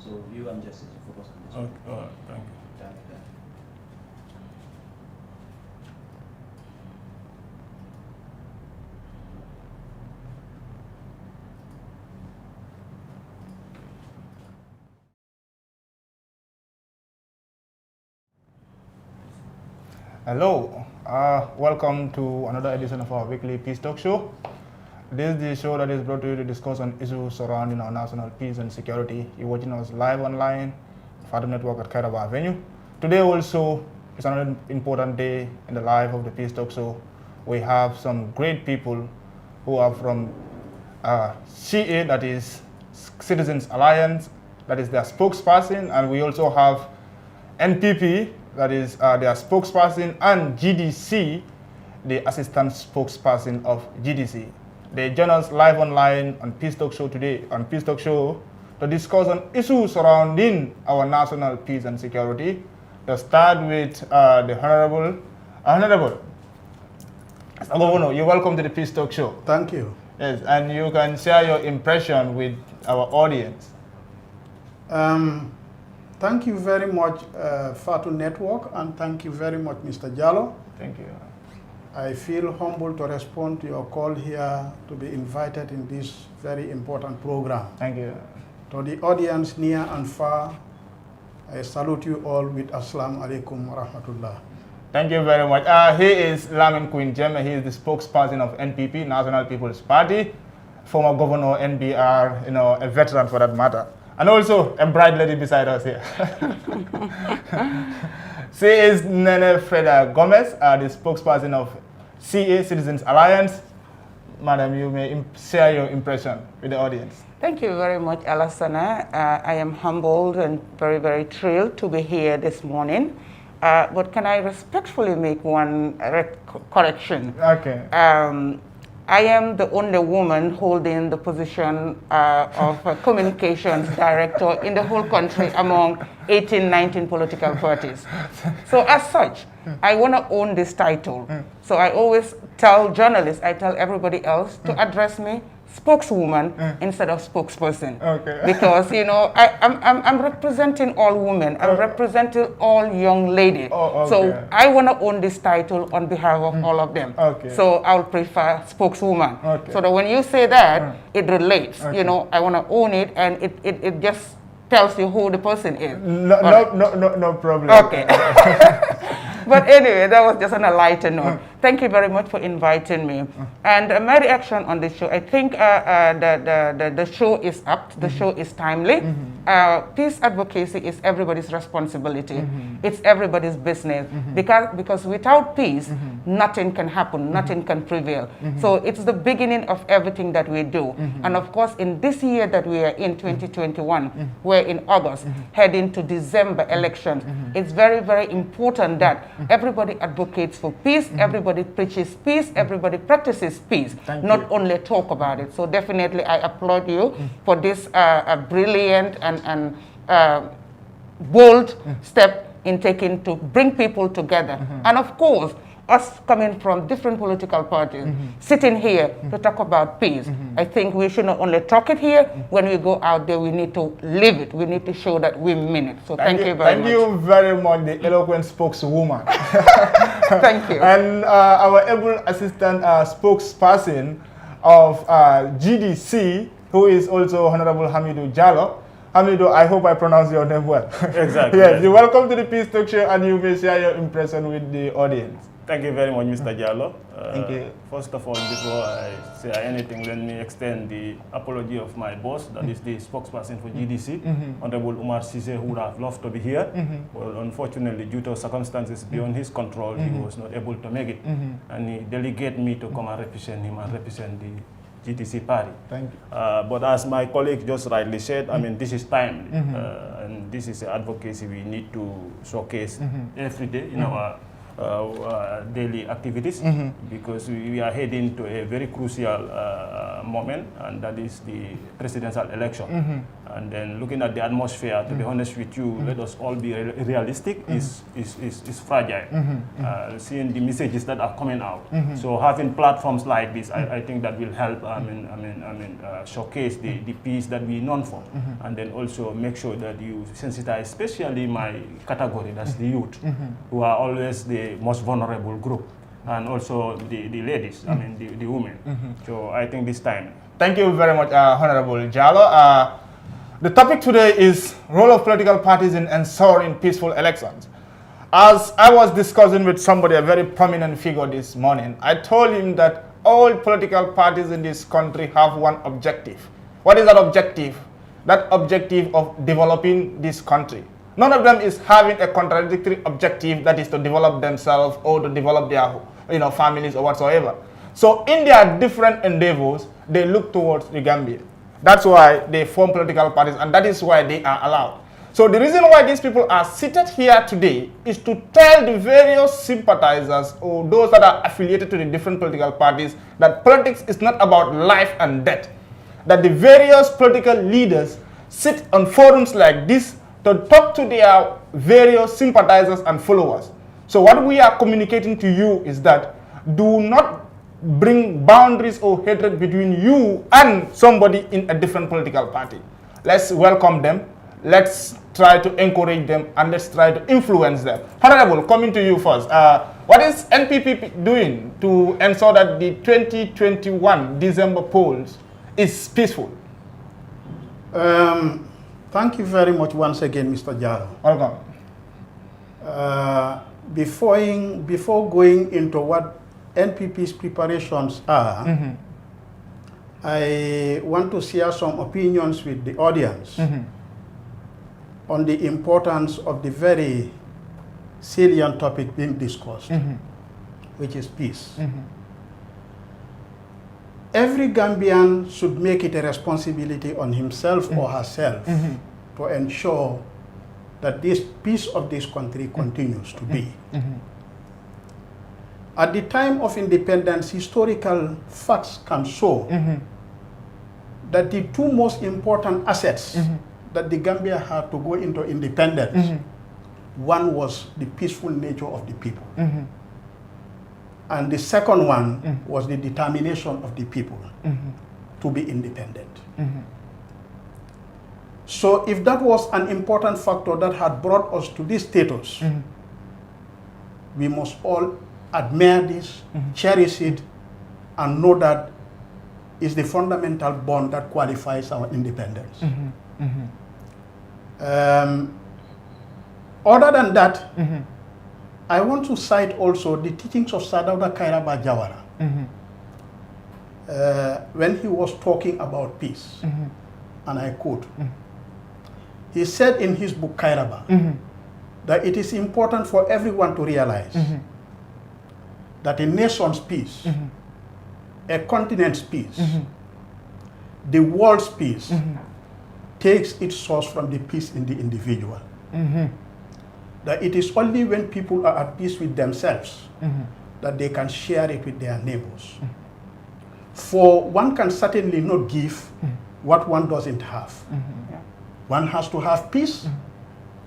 So you and Justice focus on this. Okay. All right. Thank you. Thank you. Hello, welcome to another edition of our weekly Peace Talk Show. This is the show that is brought to you to discuss on issues surrounding our national peace and security. You're watching us live online, Fathom Network at Kairaba Avenue. Today also is another important day in the life of the Peace Talk Show. We have some great people who are from CA, that is Citizens Alliance, that is their spokesperson, and we also have NPP, that is their spokesperson, and GDC, the assistant spokesperson of GDC. They join us live online on Peace Talk Show today, to discuss on issues surrounding our national peace and security. Let's start with the Honorable. Mr. Governor, you're welcome to the Peace Talk Show. Thank you. Yes, and you can share your impression with our audience. Thank you very much, Fatu Network, and thank you very much, Mr. Jallo. Thank you. I feel humbled to respond to your call here to be invited in this very important program. Thank you. To the audience near and far, I salute you all with Assalamu alaikum wa rahmatullah. Thank you very much. He is Lamin Queen Jeme. He is the spokesperson of NPP, National People's Party, former governor, NBR, a veteran for that matter. And also a bright lady beside us here. She is Nene Freda Gomez, the spokesperson of CA, Citizens Alliance. Madam, you may share your impression with the audience. Thank you very much, Alassana. I am humbled and very, very thrilled to be here this morning. But can I respectfully make one correction? Okay. I am the only woman holding the position of communications director in the whole country among 18, 19 political parties. So as such, I want to own this title. So I always tell journalists, I tell everybody else to address me spokeswoman instead of spokesperson. Okay. Because, I'm representing all women. I'm representing all young ladies. Oh, okay. So I want to own this title on behalf of all of them. Okay. So I'll prefer spokeswoman. Okay. So that when you say that, it relates. Okay. I want to own it, and it just tells you who the person is. No problem. Okay. But anyway, that was just on a lighter note. Thank you very much for inviting me. And my reaction on this show, I think the show is apt, the show is timely. Peace advocacy is everybody's responsibility. It's everybody's business. Because without peace, nothing can happen, nothing can prevail. So it's the beginning of everything that we do. And of course, in this year that we are in, 2021, we're in August, heading to December elections, it's very, very important that everybody advocates for peace, everybody preaches peace, everybody practices peace, not only talk about it. So definitely I applaud you for this brilliant and bold step in taking to bring people together. And of course, us coming from different political parties, sitting here to talk about peace. I think we should not only talk it here, when we go out there, we need to live it. We need to show that we mean it. So thank you very much. Thank you very much, the eloquent spokeswoman. Thank you. And our able assistant spokesperson of GDC, who is also Honorable Hamidou Jallo. Hamidou, I hope I pronounced your name well. Exactly. Yes, you're welcome to the Peace Talk Show, and you may share your impression with the audience. Thank you very much, Mr. Jallo. Thank you. First of all, before I say anything, let me extend the apology of my boss, that is the spokesperson for GDC, Honorable Umar Sise, who would have loved to be here. Well, unfortunately, due to circumstances beyond his control, he was not able to make it. And he delegated me to come and represent him and represent the GDC party. Thank you. But as my colleague just rightly said, I mean, this is timely. And this is advocacy we need to showcase every day in our daily activities, because we are heading to a very crucial moment, and that is the presidential election. And then looking at the atmosphere, to be honest with you, let us all be realistic, is fragile. Seeing the messages that are coming out. So having platforms like this, I think that will help, showcase the peace that we're known for. And then also make sure that you sensitize, especially my category, that's the youth, who are always the most vulnerable group. And also the ladies, the women. So I think this time. Thank you very much, Honorable Jallo. The topic today is role of political parties in ensuring peaceful elections. As I was discussing with somebody, a very prominent figure this morning, I told him that all political parties in this country have one objective. What is that objective? That objective of developing this country. None of them is having a contradictory objective, that is to develop themselves or to develop their families or whatsoever. So in their different endeavors, they look towards the Gambia. That's why they form political parties, and that is why they are allowed. So the reason why these people are seated here today is to tell the various sympathizers or those that are affiliated to the different political parties that politics is not about life and death. That the various political leaders sit on forums like this to talk to their various sympathizers and followers. So what we are communicating to you is that do not bring boundaries or hatred between you and somebody in a different political party. Let's welcome them, let's try to encourage them, and let's try to influence them. Honorable, coming to you first. What is NPP doing to ensure that the 2021 December polls is peaceful? Thank you very much once again, Mr. Jallo. Welcome. Before going into what NPP's preparations are, I want to share some opinions with the audience on the importance of the very salient topic being discussed, which is peace. Every Gambian should make it a responsibility on himself or herself to ensure that this peace of this country continues to be. At the time of independence, historical facts can show that the two most important assets that the Gambia had to go into independence, one was the peaceful nature of the people. And the second one was the determination of the people to be independent. So if that was an important factor that had brought us to this status, we must all admire this, cherish it, and know that it's the fundamental bond that qualifies our independence. Other than that, I want to cite also the teachings of Sadauda Kairaba Jawara when he was talking about peace, and I quote, he said in his book Kairaba that it is important for everyone to realize that a nation's peace, a continent's peace, the world's peace takes its source from the peace in the individual. That it is only when people are at peace with themselves that they can share it with their neighbors. For one can certainly not give what one doesn't have. One has to have peace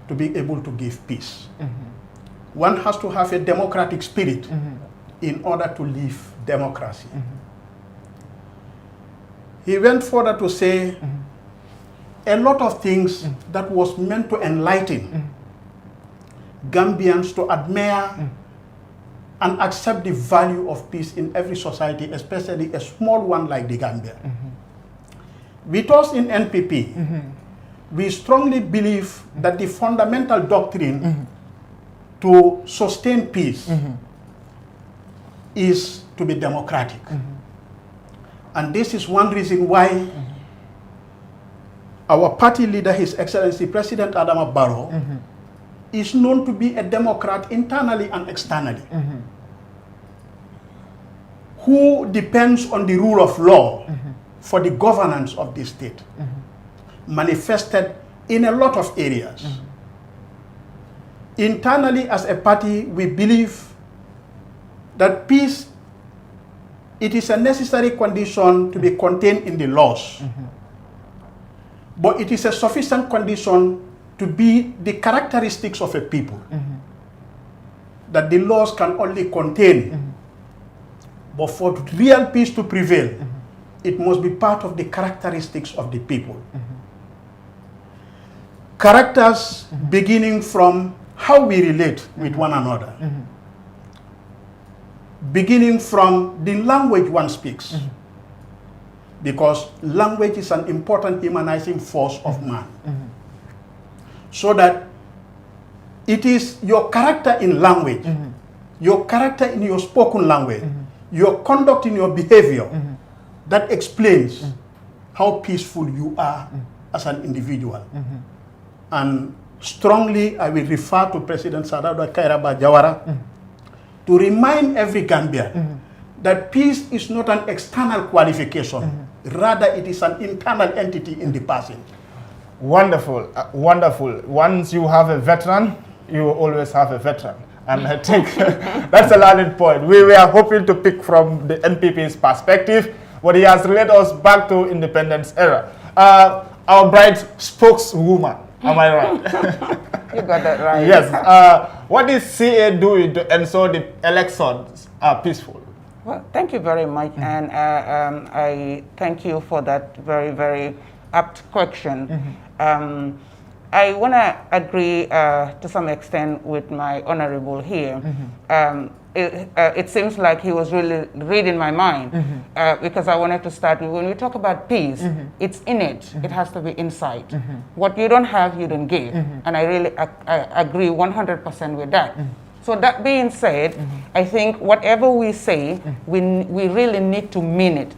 to be able to give peace. One has to have a democratic spirit in order to live democracy. He went further to say a lot of things that was meant to enlighten Gambians to admire and accept the value of peace in every society, especially a small one like the Gambia. With us in NPP, we strongly believe that the fundamental doctrine to sustain peace is to be democratic. And this is one reason why our party leader, His Excellency President Adama Barrow, is known to be a Democrat internally and externally, who depends on the rule of law for the governance of the state, manifested in a lot of areas. Internally, as a party, we believe that peace, it is a necessary condition to be contained in the laws. but it is a sufficient condition to be the characteristics of a people that the laws can only contain. But for real peace to prevail, it must be part of the characteristics of the people. Characters beginning from how we relate with one another, beginning from the language one speaks, because language is an important humanizing force of man. So that it is your character in language, your character in your spoken language, your conduct in your behavior that explains how peaceful you are as an individual. And strongly, I will refer to President Sadauda Kairaba Jawara to remind every Gambian that peace is not an external qualification, rather it is an internal entity in the person. Wonderful, wonderful. Once you have a veteran, you will always have a veteran. And I think that's a learning point. We were hoping to pick from the NPP's perspective, but he has led us back to independence era. Our bright spokeswoman, am I right? You got that right. Yes. What is CA doing to ensure the elections are peaceful? Well, thank you very much, and I thank you for that very, very apt question. I want to agree to some extent with my honorable here. It seems like he was really reading my mind because I wanted to start with, when we talk about peace, it's innate. It has to be inside. What you don't have, you don't give. And I really agree 100% with that. So that being said, I think whatever we say, we really need to mean it.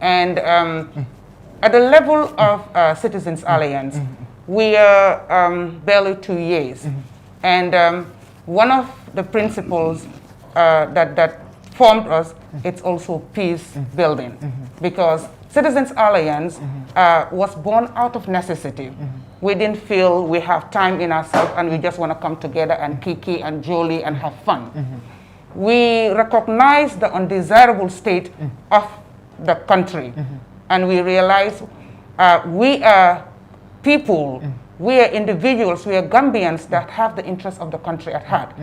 And at the level of Citizens Alliance, we are barely 2 years. And one of the principles that formed us, it's also peace building. Because Citizens Alliance was born out of necessity. We didn't feel we have time in ourselves and we just want to come together and kiki and jolly and have fun. We recognize the undesirable state of the country. And we realize we are people, we are individuals, we are Gambians that have the interests of the country at heart.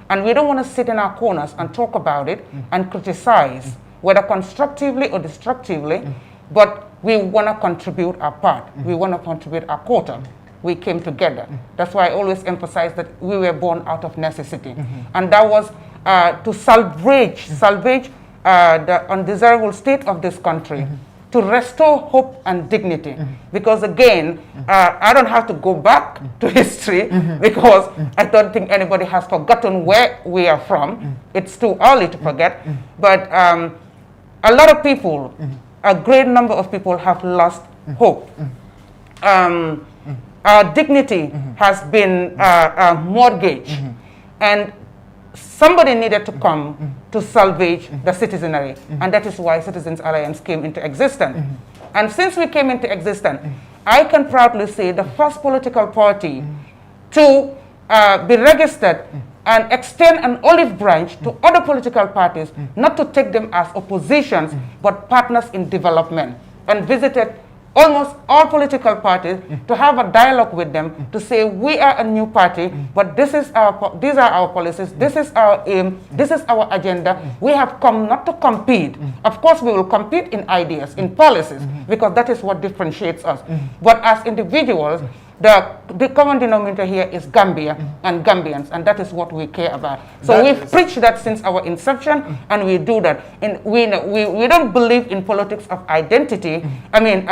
And we don't want to sit in our corners and talk about it and criticize, whether constructively or destructively, but we want to contribute our part. We want to contribute our quota. We came together. That's why I always emphasize that we were born out of necessity. And that was to salvage the undesirable state of this country, to restore hope and dignity. Because again, I don't have to go back to history because I don't think anybody has forgotten where we are from. It's too early to forget. But a lot of people, a great number of people have lost hope. Our dignity has been mortgaged. And somebody needed to come to salvage the citizenry, and that is why Citizens Alliance came into existence. And since we came into existence, I can proudly say the first political party to be registered and extend an olive branch to other political parties, not to take them as oppositions, but partners in development, and visited almost all political parties to have a dialogue with them to say we are a new party, but these are our policies, this is our aim, this is our agenda. We have come not to compete. Of course, we will compete in ideas, in policies, because that is what differentiates us. But as individuals, the common denominator here is Gambia and Gambians, and that is what we care about. So we've preached that since our inception, and we do that. And we don't believe in politics of identity. I mean,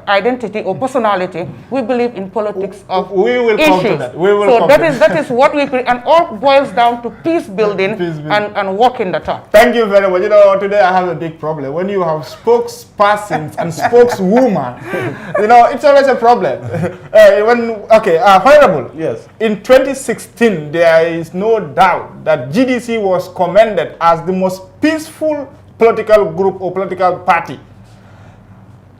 identity or personality. We believe in politics of we will issues. Come to that. We will so come that is what we create, and all boils down to peace building, and walking the talk. Thank you very much. You know, today I have a big problem. When you have spokespersons and spokeswoman, you know, it's always a problem. Honorable. Yes. In 2016, there is no doubt that GDC was commended as the most peaceful political group or political party.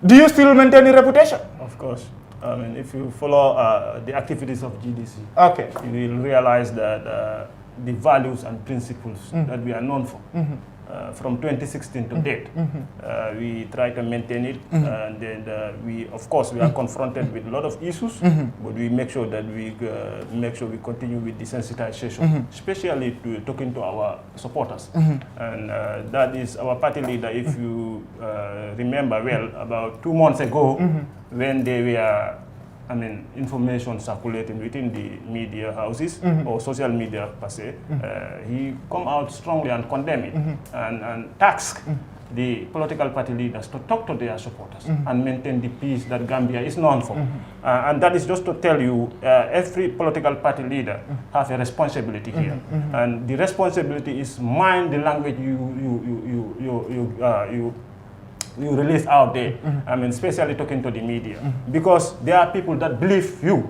Do you still maintain your reputation? Of course. I mean, if you follow the activities of GDC, okay, you will realize that the values and principles that we are known for. from 2016 to date. We try to maintain it, and then of course, we are confronted with a lot of issues, but we make sure that we continue with desensitization, especially talking to our supporters. And that is our party leader, if you remember well, about 2 months ago, when they were information circulating within the media houses or social media per se, he come out strongly and condemn it and task the political party leaders to talk to their supporters and maintain the peace that Gambia is known for. And that is just to tell you, every political party leader has a responsibility here. And the responsibility is mind the language you release out there, especially talking to the media, because there are people that believe you,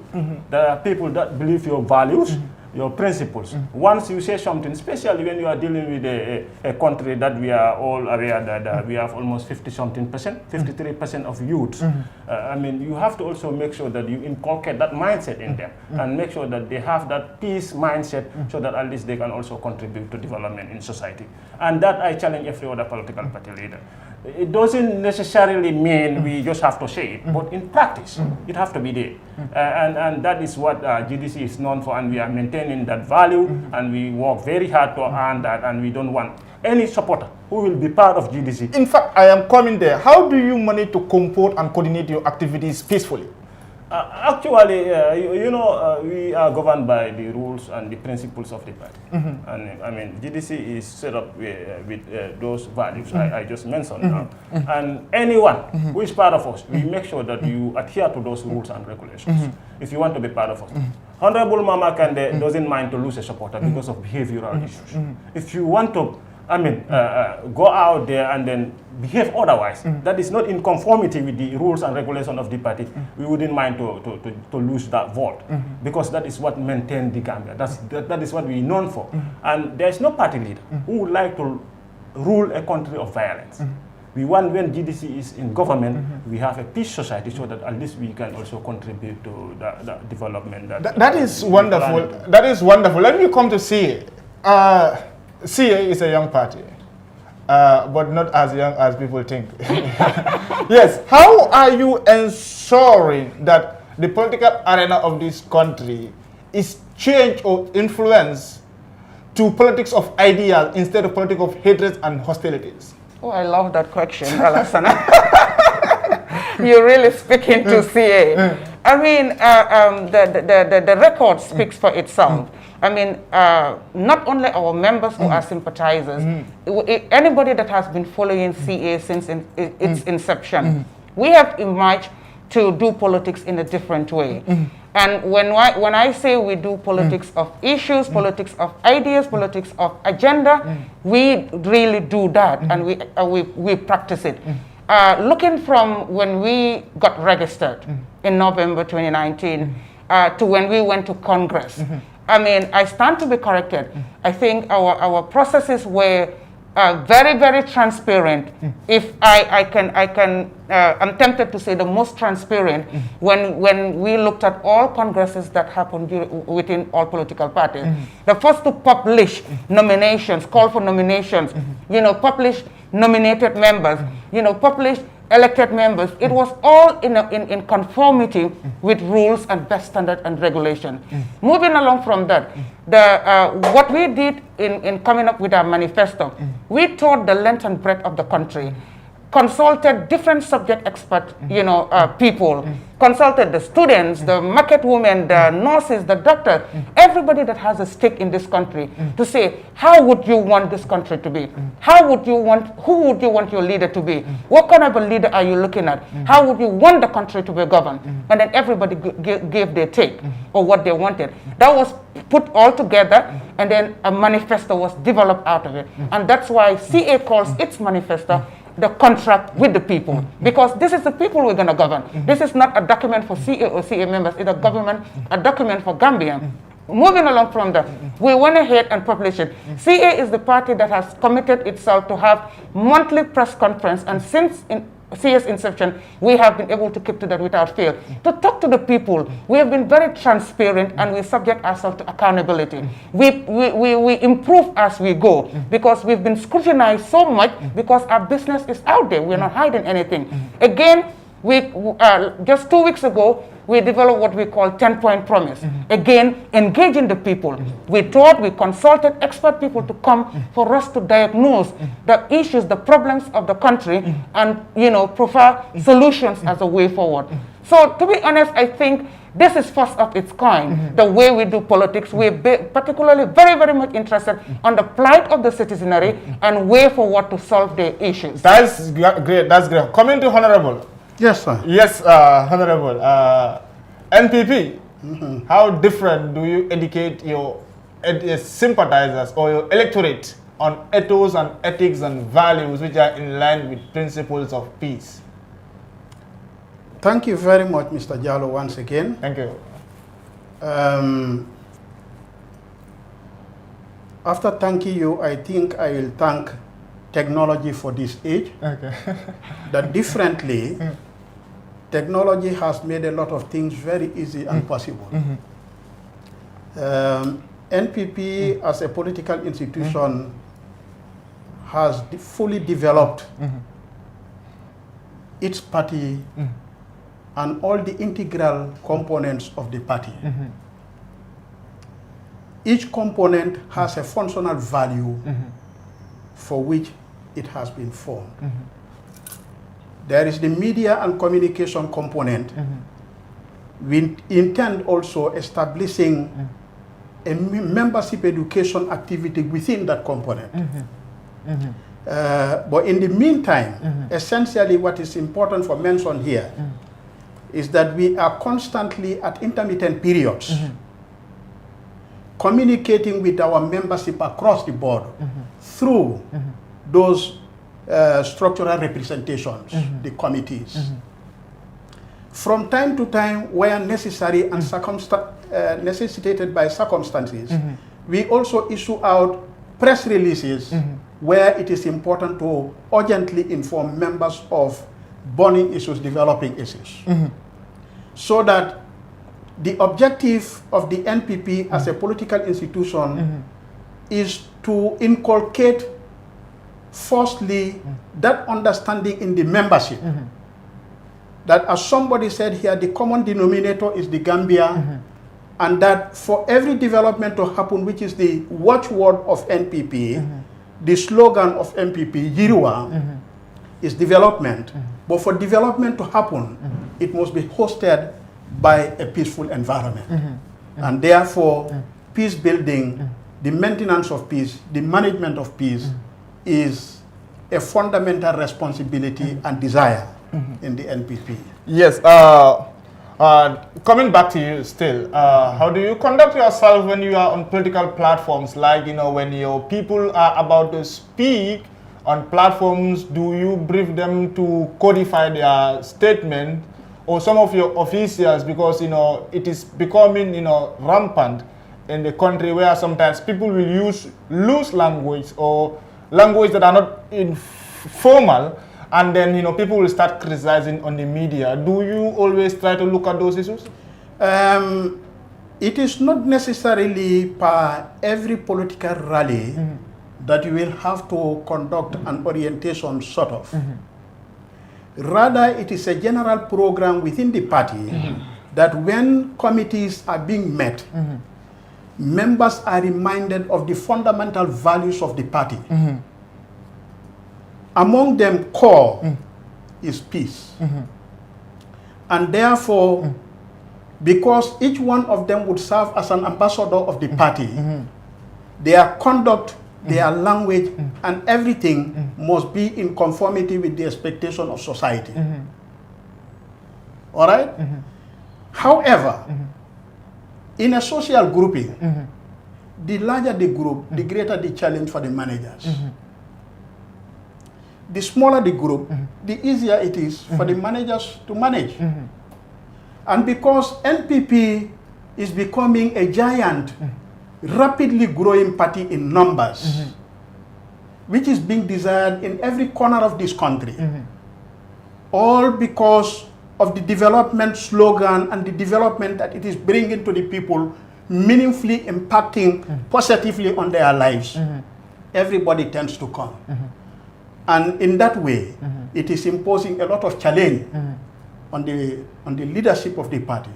there are people that believe your values, your principles. Once you say something, especially when you are dealing with a country that we are all aware that we have almost 53% of youths, you have to also make sure that you inculcate that mindset in them and make sure that they have that peace mindset so that at least they can also contribute to development in society. And that I challenge every other political party leader. It doesn't necessarily mean we just have to say it, but in practice, it has to be there. And that is what GDC is known for, and we are maintaining that value, and we work very hard to earn that, and we don't want any supporter who will be part of GDC. In fact, I am coming there. How do you manage to comport and coordinate your activities peacefully? Actually, we are governed by the rules and the principles of the party. And GDC is set up with those values I just mentioned now. And anyone who is part of us, we make sure that you adhere to those rules and regulations if you want to be part of us. Honorable Mama Kande doesn't mind to lose a supporter because of behavioral issues. If you want to go out there and then behave otherwise, that is not in conformity with the rules and regulations of the party, we wouldn't mind to lose that vote, because that is what maintains the Gambia. That is what we're known for. And there is no party leader who would like to rule a country of violence. We want, when GDC is in government, we have a peace society so that at least we can also contribute to the development. That is wonderful. That is wonderful. Let me come to CA. CA is a young party, but not as young as people think. Yes. How are you ensuring that the political arena of this country is changed or influenced to politics of ideas instead of politics of hatred and hostilities? Oh, I love that question, Alasana. You're really speaking to CA. The record speaks for itself. Not only our members who are sympathizers, anybody that has been following CA since its inception, we have emerged to do politics in a different way. And when I say we do politics of issues, politics of ideas, politics of agenda, we really do that, and we practice it. Looking from when we got registered in November 2019 to when we went to Congress, I stand to be corrected. I think our processes were very, very transparent. If I'm tempted to say the most transparent when we looked at all congresses that happened within all political parties. The first to publish nominations, call for nominations, publish nominated members, publish elected members. It was all in conformity with rules and best standard and regulation. Moving along from that, what we did in coming up with our manifesto, we toured the length and breadth of the country, consulted different subject expert people, consulted the students, the market women, the nurses, the doctors, everybody that has a stake in this country, to say, how would you want this country to be? Who would you want your leader to be? What kind of a leader are you looking at? How would you want the country to be governed? And then everybody gave their take or what they wanted. That was put all together, and then a manifesto was developed out of it. And that's why CA calls its manifesto the contract with the people, because this is the people we're going to govern. This is not a document for CA or CA members, it's a document for Gambia. Moving along from that, we went ahead and published it. CA is the party that has committed itself to have monthly press conference, and since CA's inception, we have been able to keep to that without fail. To talk to the people, we have been very transparent and we subject ourselves to accountability. We improve as we go because we've been scrutinized so much because our business is out there. We're not hiding anything. Again, just 2 weeks ago, we developed what we call 10-point promise. Again, engaging the people. We consulted expert people to come for us to diagnose the issues, the problems of the country, and provide solutions as a way forward. So, to be honest, I think this is first of its kind, the way we do politics. We're particularly very, very much interested on the plight of the citizenry and way forward to solve their issues. That's great. That's great. Coming to Honorable. Yes, sir. Yes, Honorable. NPP, how different do you educate your sympathizers or your electorate on ethos and ethics and values which are in line with principles of peace? Thank you very much, Mr. Jallo, once again. Thank you. After thanking you, I think I will thank technology for this age. Okay. That differently, technology has made a lot of things very easy and possible. NPP as a political institution has fully developed its party and all the integral components of the party. Each component has a functional value for which it has been formed. There is the media and communication component. We intend also establishing a membership education activity within that component. But in the meantime, essentially what is important for mention here is that we are constantly at intermittent periods communicating with our membership across the board through those structural representations, the committees. From time to time, where necessary and necessitated by circumstances, we also issue out press releases where it is important to urgently inform members of burning issues, developing issues. So that the objective of the NPP as a political institution is to inculcate firstly that understanding in the membership that, as somebody said here, the common denominator is the Gambia, and that for every development to happen, which is the watchword of NPP, the slogan of NPP, Yiriwa, is development. But for development to happen, it must be hosted by a peaceful environment. And therefore, peace building, the maintenance of peace, the management of peace is a fundamental responsibility and desire in the NPP. Yes. Coming back to you still, how do you conduct yourself when you are on political platforms? Like, when your people are about to speak on platforms, do you brief them to codify their statement? Or some of your officials, because it is becoming rampant in the country where sometimes people will use loose language or language that are not informal, and then people will start criticizing on the media. Do you always try to look at those issues? It is not necessarily per every political rally that you will have to conduct an orientation sort of. Rather, it is a general program within the party that when committees are being met, members are reminded of the fundamental values of the party. Among them, core is peace. And therefore, because each one of them would serve as an ambassador of the party, their conduct, their language, and everything must be in conformity with the expectation of society. All right? However, in a social grouping, the larger the group, the greater the challenge for the managers. The smaller the group, the easier it is for the managers to manage. And because NPP is becoming a giant, rapidly growing party in numbers, which is being desired in every corner of this country, all because of the development slogan and the development that it is bringing to the people, meaningfully impacting positively on their lives, everybody tends to come. And in that way, it is imposing a lot of challenge on the leadership of the party.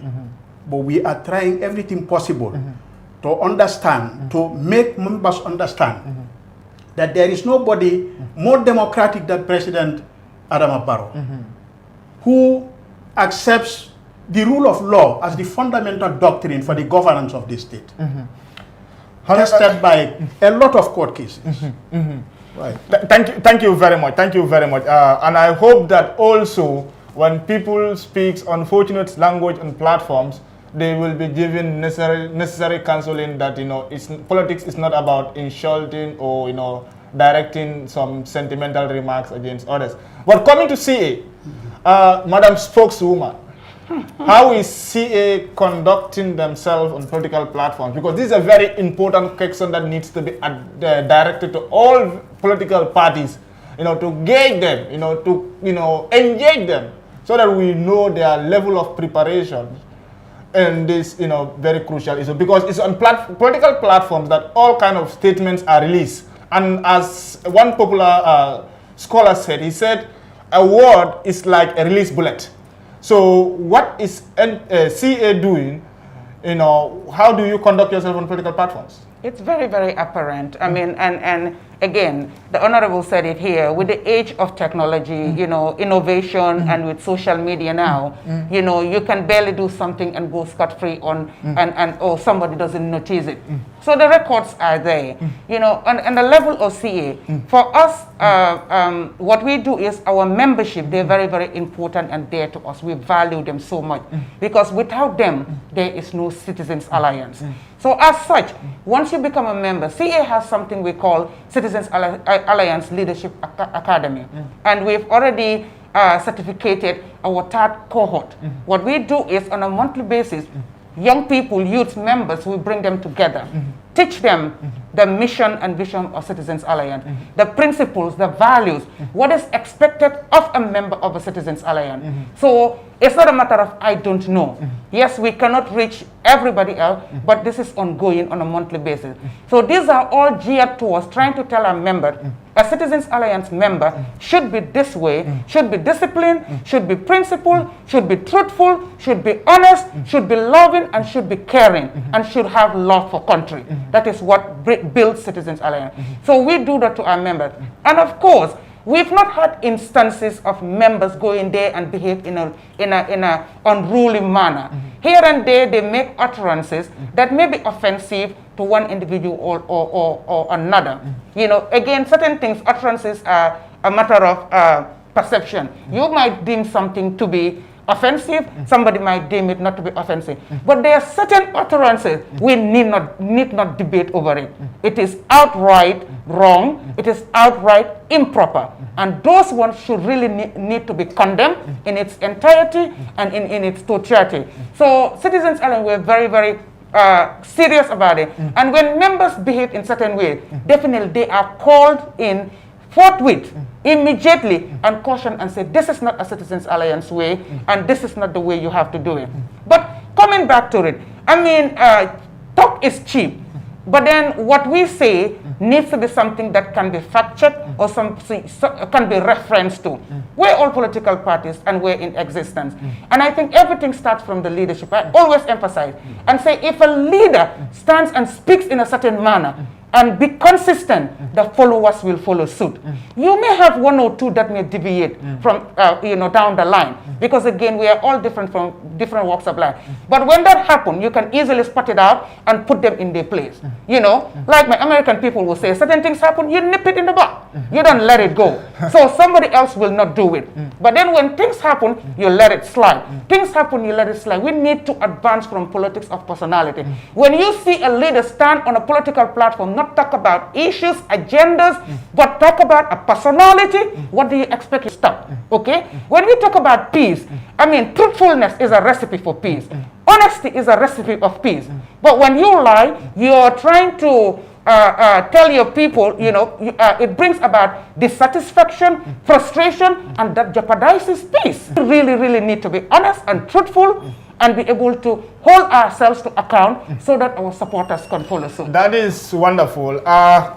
But we are trying everything possible to understand, to make members understand that there is nobody more democratic than President Adama Barrow, who accepts the rule of law as the fundamental doctrine for the governance of the state, tested by a lot of court cases. Right. Thank you very much. Thank you very much. And I hope that also when people speak unfortunate language on platforms, they will be given necessary counseling that, politics is not about insulting or, directing some sentimental remarks against others. But coming to CA, Madam Spokeswoman, how is CA conducting themselves on political platforms? Because this is a very important question that needs to be directed to all political parties, to gauge them, to engage them, so that we know their level of preparation in this, very crucial issue. Because it's on political platforms that all kind of statements are released. And as one popular scholar said, he said, a word is like a release bullet. So what is CA doing? How do you conduct yourself on political platforms? It's very, very apparent. I mean, and again, the Honorable said it here, with the age of technology, innovation, and with social media now, you can barely do something and go scot-free on, or somebody doesn't notice it. So the records are there, and the level of CA. For us, what we do is our membership, they're very, very important and dear to us. We value them so much, because without them, there is no Citizens Alliance. So as such, once you become a member, CA has something we call Citizens Alliance Leadership Academy. And we've already certificated our third cohort. What we do is on a monthly basis, young people, youth members, we bring them together, teach them the mission and vision of Citizens Alliance, the principles, the values, what is expected of a member of a Citizens Alliance. So it's not a matter of I don't know. Yes, we cannot reach everybody else, but this is ongoing on a monthly basis. So these are all geared towards trying to tell our members, a Citizens Alliance member should be this way, should be disciplined, should be principled, should be truthful, should be honest, should be loving, and should be caring, and should have love for country. That is what builds Citizens Alliance. So we do that to our members. And of course, we've not had instances of members going there and behave in a unruly manner. Here and there, they make utterances that may be offensive to one individual or another. Again, certain things, utterances are a matter of perception. You might deem something to be offensive, somebody might deem it not to be offensive. But there are certain utterances we need not debate over it. It is outright wrong, it is outright improper. And those ones should really need to be condemned in its entirety and in its totality. So Citizens Alliance, we're very, very serious about it. And when members behave in certain ways, definitely they are called in forthwith, immediately, and caution and say, this is not a Citizens Alliance way, and this is not the way you have to do it. But coming back to it, I mean, talk is cheap, but then what we say needs to be something that can be fact-checked or can be referenced to. We're all political parties and we're in existence. And I think everything starts from the leadership. I always emphasize and say, if a leader stands and speaks in a certain manner, and be consistent, the followers will follow suit. You may have one or two that may deviate from, down the line, because again, we are all different from different walks of life. But when that happens, you can easily spot it out and put them in their place. Like my American people will say, certain things happen, you nip it in the bud. You don't let it go. So somebody else will not do it. But then when things happen, you let it slide. Things happen, you let it slide. We need to advance from politics of personality. When you see a leader stand on a political platform, not talk about issues, agendas, but talk about a personality, what do you expect to stop? Okay? When we talk about peace, I mean, truthfulness is a recipe for peace. Honesty is a recipe of peace. But when you lie, you're trying to tell your people, you know, it brings about dissatisfaction, frustration, and that jeopardizes peace. We really need to be honest and truthful and be able to hold ourselves to account so that our supporters can follow suit. That is wonderful.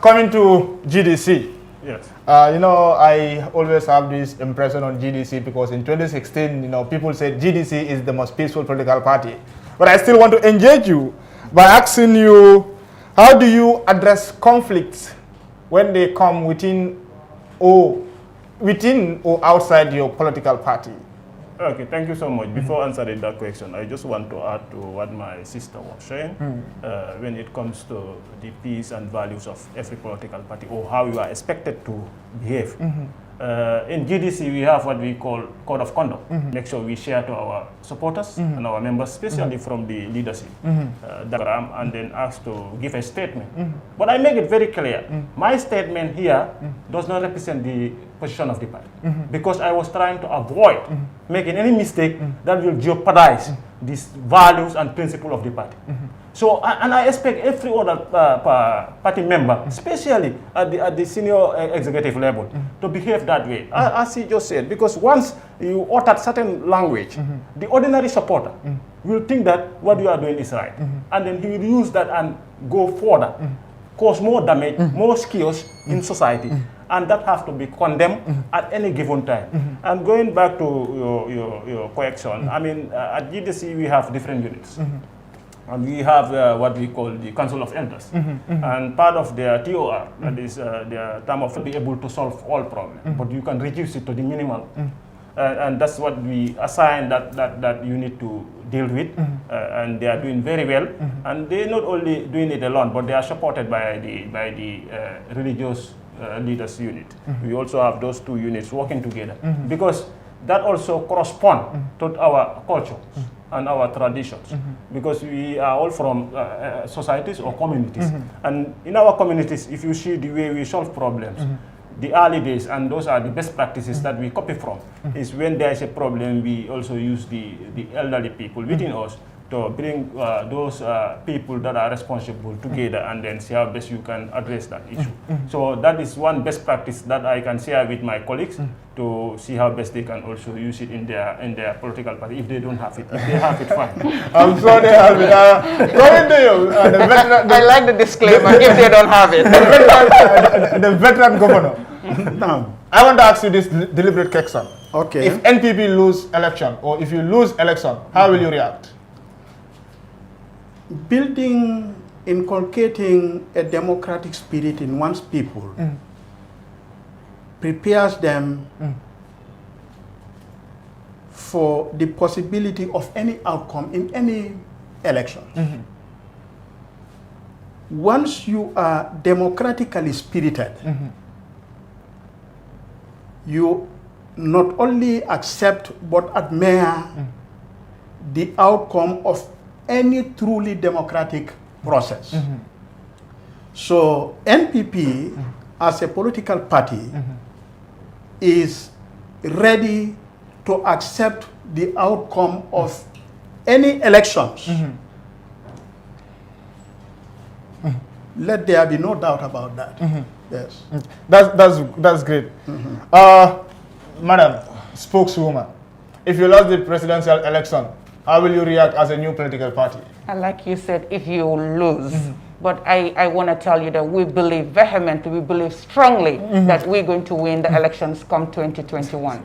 Coming to GDC. Yes. You know, I always have this impression on GDC because in 2016, you know, people said GDC is the most peaceful political party. But I still want to engage you by asking you, how do you address conflicts when they come within or outside your political party? Okay, thank you so much. Before answering that question, I just want to add to what my sister was saying when it comes to the peace and values of every political party or how you are expected to behave. In GDC, we have what we call code of conduct. Make sure we share to our supporters and our members, especially from the leadership diagram, and then ask to give a statement. But I make it very clear, my statement here does not represent the position of the party, because I was trying to avoid making any mistake that will jeopardize these values and principles of the party. So, and I expect every other party member, especially at the senior executive level, to behave that way, as he just said, because once you utter certain language, the ordinary supporter will think that what you are doing is right, and then he will use that and go further, cause more damage, more chaos in society, and that has to be condemned at any given time. And going back to your question, I mean, at GDC we have different units. And we have what we call the Council of Elders. And part of their TOR, that is their term of be able to solve all problems, but you can reduce it to the minimal. And that's what we assign that unit to deal with. And they are doing very well. And they're not only doing it alone, but they are supported by the religious leaders unit. We also have those two units working together, because that also corresponds to our culture and our traditions, because we are all from societies or communities. And in our communities, if you see the way we solve problems, the early days, and those are the best practices that we copy from, is when there is a problem, we also use the elderly people within us to bring those people that are responsible together and then see how best you can address that issue. So that is one best practice that I can share with my colleagues to see how best they can also use it in their political party. If they don't have it, if they have it, fine. I'm sure they have it. Going to you, I like the disclaimer, if they don't have it. The veteran governor. Now, I want to ask you this deliberate question. okay. If NPP lose election, or if you lose election, how will you react? Building, inculcating a democratic spirit in one's people prepares them for the possibility of any outcome in any election. Once you are democratically spirited, you not only accept but admire the outcome of any truly democratic process. So NPP as a political party is ready to accept the outcome of any elections. Let there be no doubt about that. Yes. That's great. Madam spokeswoman, if you lost the presidential election, how will you react as a new political party? And like you said, if you lose, but I want to tell you that we believe vehemently, we believe strongly that we're going to win the elections come 2021.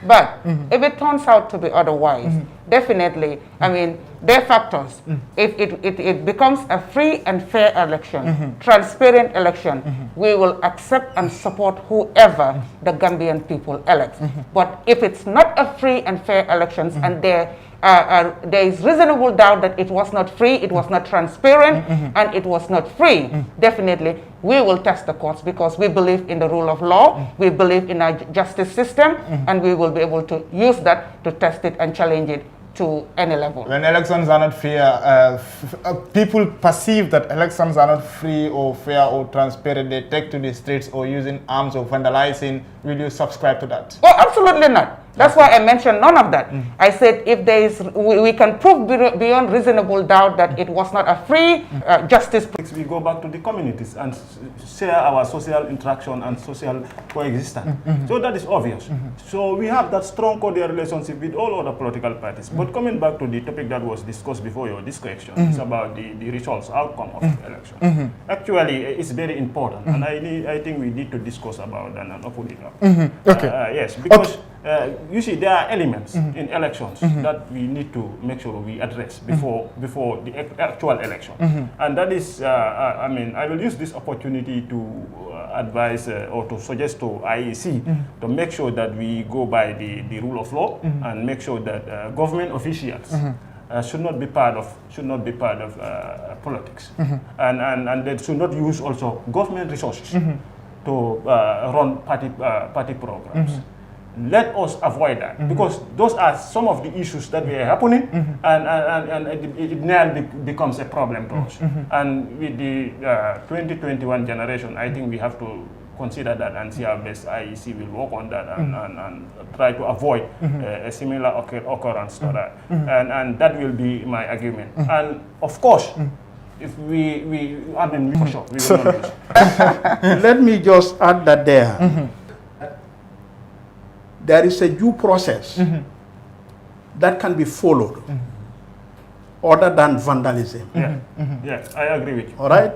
But if it turns out to be otherwise, definitely, I mean, there are factors. If it becomes a free and fair election, transparent election, we will accept and support whoever the Gambian people elect. But if it's not a free and fair elections and there is reasonable doubt that it was not free, it was not transparent, and it was not free, definitely we will test the courts, because we believe in the rule of law, we believe in our justice system, and we will be able to use that to test it and challenge it to any level. When elections are not fair, people perceive that elections are not free or fair or transparent. They take to the streets or using arms or vandalizing. Will you subscribe to that? Oh, absolutely not. That's why I mentioned none of that. I said if there is, we can prove beyond reasonable doubt that it was not a free justice. We go back to the communities and share our social interaction and social coexistence. So that is obvious. So we have that strong cordial relationship with all other political parties. But coming back to the topic that was discussed before your discussion, it's about the results, outcome of the election. Actually, it's very important, and I think we need to discuss about that and open it up. Okay. Yes, because you see, there are elements in elections that we need to make sure we address before the actual election. And that is, I mean, I will use this opportunity to advise or to suggest to IEC to make sure that we go by the rule of law and make sure that government officials should not be part of politics, and they should not use also government resources to run party programs. Let us avoid that, because those are some of the issues that were happening, and it now becomes a problem to us. And with the 2021 generation, I think we have to consider that and see how best IEC will work on that and try to avoid a similar occurrence to that. And that will be my argument. And of course, if I mean, for sure, we will not lose. Let me just add that there is a due process that can be followed other than vandalism. Yes, I agree with you. All right?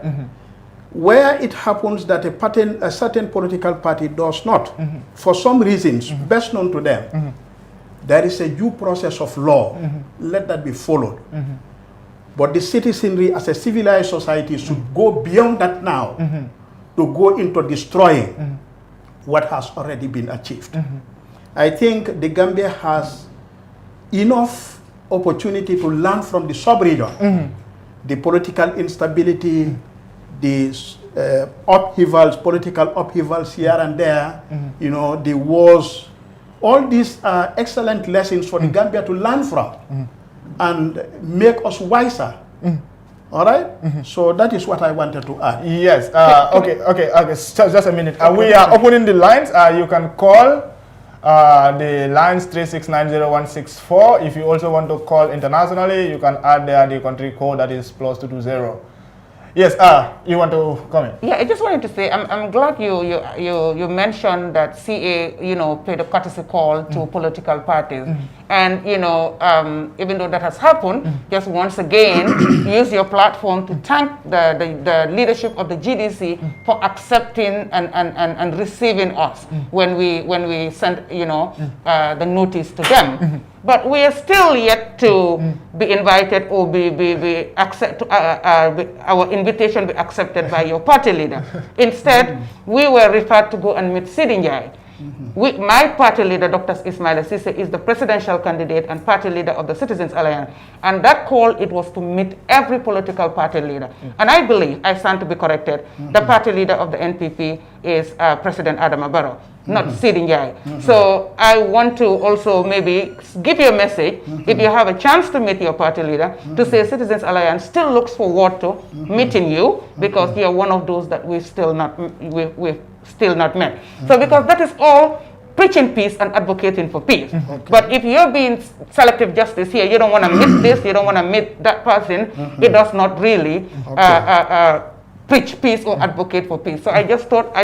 Where it happens that a certain political party does not, for some reasons best known to them, there is a due process of law. Let that be followed. But the citizenry as a civilized society should go beyond that now to go into destroying what has already been achieved. I think the Gambia has enough opportunity to learn from the sub-region, the political instability, the upheavals, political upheavals here and there, you know, the wars. All these are excellent lessons for the Gambia to learn from and make us wiser. All right? So that is what I wanted to add. Yes. Okay. Just a minute. We are opening the lines. You can call the lines 3690164. If you also want to call internationally, you can add there the country code, that is +220. Yes, you want to comment? Yeah, I just wanted to say I'm glad you mentioned that CA, you know, paid a courtesy call to political parties, and you know, even though that has happened, just once again use your platform to thank the leadership of the GDC for accepting and receiving us when we sent, you know, the notice to them. But we are still yet to be invited or our invitation be accepted by your party leader. Instead, we were referred to go and meet Sidinjai. My party leader, Dr. Ismaila Sise, is the presidential candidate and party leader of the Citizens Alliance. And that call, it was to meet every political party leader. And I believe, I stand to be corrected, the party leader of the NPP is President Adama Barrow, not Sidinjai. So I want to also maybe give you a message, if you have a chance to meet your party leader, to say Citizens Alliance still looks forward to meeting you, because you are one of those that we've still not met. So because that is all preaching peace and advocating for peace. But if you're being selective justice here, you don't want to meet this, you don't want to meet that person, it does not really preach peace or advocate for peace. So I just thought